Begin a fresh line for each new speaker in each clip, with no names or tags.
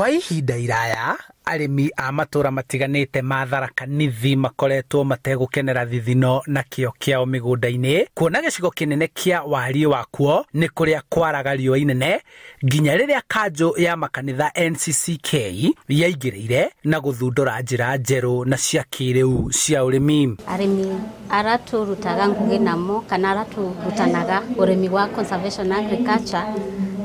Kwa ihinda iraya arimi a matura matiganite ma Tharaka Nithi makoretwo mategukenera thithino na kio kiao migunda-ini, kuona gicigo kinene kia wari wakuo ni kuria kwaraga riũa inene nginya riria kanjo ya makanitha NCCK yaingirire na guthundura njira njeru na cia kiriu cia urimi.
Arimi araturutaga ngugi namo kana araturutanaga urimi wa conservation agriculture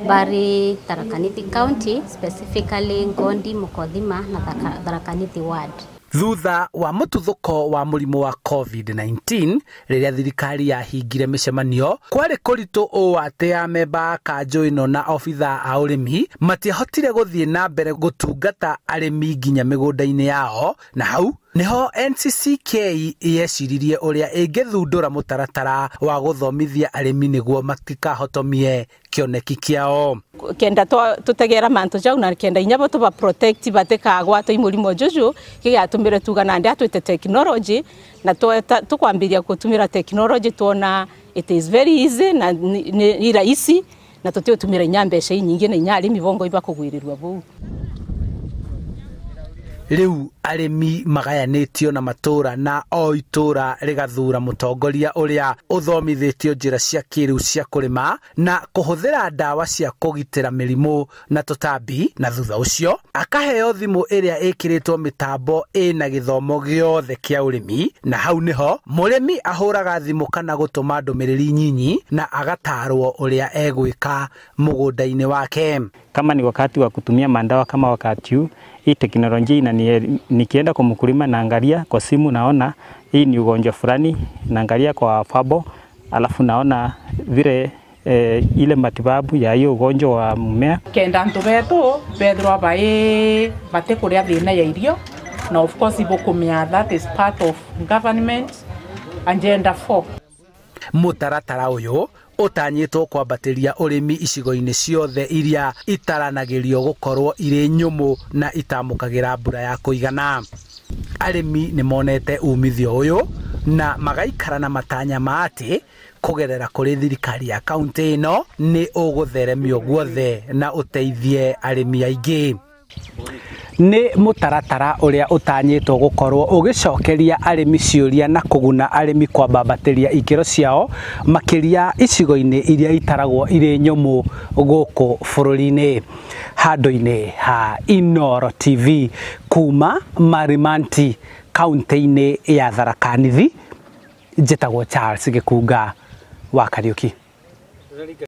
bari Tharaka Nithi County, specifically Ngondi, Mukothima na Tharaka Nithi Ward.
Thutha wa mututhuko wa murimu wa COVID-19 riria thirikari yahingire micemanio, kwari kuritu o ate amemba kanjo ino na ofitha a urimi matiahotire guthie na mbere gutungata arimi nginya migunda-ini yao, na hau niho NCCK yeciririe uria ingithundura mutaratara wa guthomithia arimi niguo matikahotomie kioneki kiao.
Kenda tutegera mantu jau na kenda inyabo tuba protect batekagwato imurimo juju kigatumire tugana ndi atwite technology na tukwambiria gutumira technology tuona it is very easy na ni rahisi na tutiotumira nyambesha nyingi na nyari mibongo iba kugwirirwa bu.
Riu arimi magayanitio na matura na o itura rigathura mutongoria uria uthomithitio njira cia kiriu cia kurima na kuhuthira ndawa cia kugitira mirimu na tutambi, na thutha ucio akaheo thimu iria ikiritwo mitambo ina githomo giothe kia urimi, na hau niho murimi ahuraga thimu kana gutuma ndumiriri nyinyi na agatarwo uria egwika mugunda-ini wake.
Kama ni wakati wa kutumia mandawa kama wakati huu, hii teknolojia nikienda kwa mkulima naangalia kwa simu naona hii ni ugonjwa fulani, naangalia kwa fabo alafu naona vile ile matibabu ya hiyo ugonjwa wa mmea.
Kenda ntu betu bethirwa bate kuria thina ya irio, na of course ibukumia that is part of government agenda 4.
Mutaratara uyu utanyitwo kwambatiria urimi icigo-ini ciothe iria itaranagirio gukorwo iri nyumu na itamukagira mbura ya kuigana. Arimi ni monete umithio uyu na magaikara na matanya maati kugerera kuri thirikari ya kaunti ino ni ugutheremio guothe na uteithie arimi aingi. Ni mutaratara uria utanyitwo gukorwo ugicokeria arimi ciuria na kuguna arimi kwambatiria ikiro ciao makiria icigo-ini iria itaragwo iri nyumu guku bururi-ini. Handu-ini ha Inooro TV kuma Marimanti, kaunti-ini ya Tharaka Nithi, njitagwo Charles Gikunga wa Kariuki.